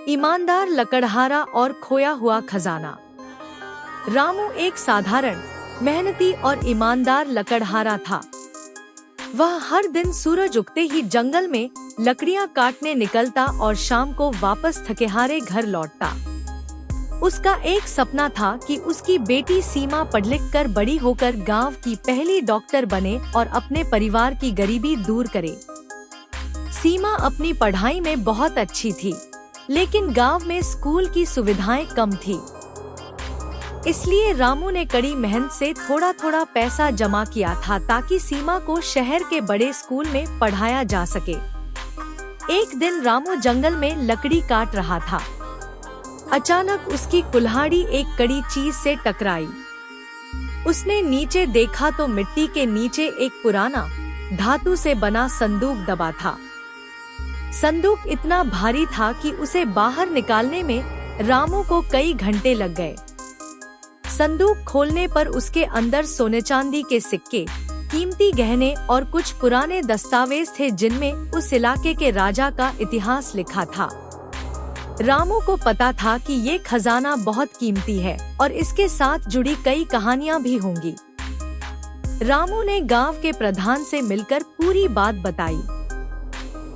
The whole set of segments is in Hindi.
ईमानदार लकड़हारा और खोया हुआ खजाना। रामू एक साधारण, मेहनती और ईमानदार लकड़हारा था। वह हर दिन सूरज उगते ही जंगल में लकड़ियां काटने निकलता और शाम को वापस थकेहारे घर लौटता। उसका एक सपना था कि उसकी बेटी सीमा पढ़ लिख कर बड़ी होकर गांव की पहली डॉक्टर बने और अपने परिवार की गरीबी दूर करे। सीमा अपनी पढ़ाई में बहुत अच्छी थी, लेकिन गांव में स्कूल की सुविधाएं कम थी। इसलिए रामू ने कड़ी मेहनत से थोड़ा थोड़ा पैसा जमा किया था ताकि सीमा को शहर के बड़े स्कूल में पढ़ाया जा सके। एक दिन रामू जंगल में लकड़ी काट रहा था। अचानक उसकी कुल्हाड़ी एक कड़ी चीज से टकराई। उसने नीचे देखा तो मिट्टी के नीचे एक पुराना धातु से बना संदूक दबा था। संदूक इतना भारी था कि उसे बाहर निकालने में रामू को कई घंटे लग गए। संदूक खोलने पर उसके अंदर सोने चांदी के सिक्के, कीमती गहने और कुछ पुराने दस्तावेज थे जिनमें उस इलाके के राजा का इतिहास लिखा था। रामू को पता था कि ये खजाना बहुत कीमती है और इसके साथ जुड़ी कई कहानियां भी होंगी। रामू ने गांव के प्रधान से मिलकर पूरी बात बताई।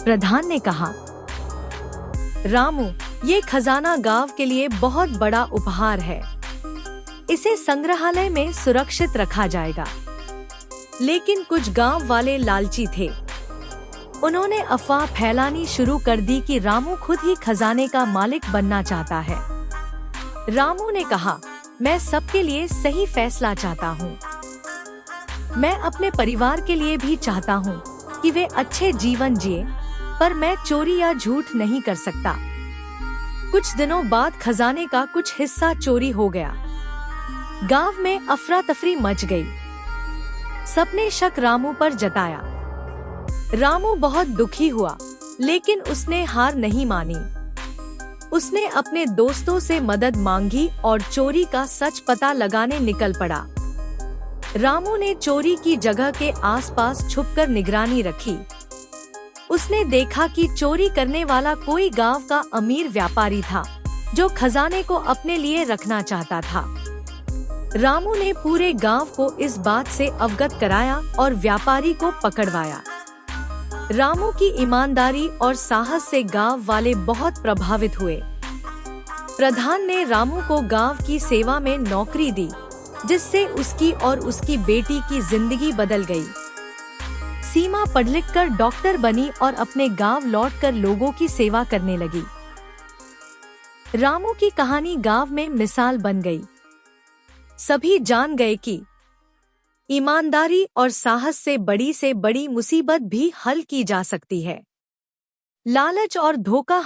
प्रधान ने कहा, रामू, ये खजाना गांव के लिए बहुत बड़ा उपहार है। इसे संग्रहालय में सुरक्षित रखा जाएगा। लेकिन कुछ गांव वाले लालची थे। उन्होंने अफवाह फैलानी शुरू कर दी कि रामू खुद ही खजाने का मालिक बनना चाहता है। रामू ने कहा, मैं सबके लिए सही फैसला चाहता हूँ। मैं अपने परिवार के लिए भी चाहता हूँ कि वे अच्छे जीवन जिए, पर मैं चोरी या झूठ नहीं कर सकता। कुछ दिनों बाद खजाने का कुछ हिस्सा चोरी हो गया। गांव में अफरा तफरी मच गई। सबने शक रामू पर जताया। रामू बहुत दुखी हुआ, लेकिन उसने हार नहीं मानी। उसने अपने दोस्तों से मदद मांगी और चोरी का सच पता लगाने निकल पड़ा। रामू ने चोरी की जगह के आसपास छुपकर निगरानी रखी। उसने देखा कि चोरी करने वाला कोई गांव का अमीर व्यापारी था, जो खजाने को अपने लिए रखना चाहता था। रामू ने पूरे गांव को इस बात से अवगत कराया और व्यापारी को पकड़वाया। रामू की ईमानदारी और साहस से गांव वाले बहुत प्रभावित हुए। प्रधान ने रामू को गांव की सेवा में नौकरी दी, जिससे उसकी और उसकी बेटी की जिंदगी बदल गई। सीमा पढ़ लिख कर डॉक्टर बनी और अपने गांव लौटकर लोगों की सेवा करने लगी। रामू की कहानी गांव में मिसाल बन गई। सभी जान गए कि ईमानदारी और साहस से बड़ी मुसीबत भी हल की जा सकती है। लालच और धोखा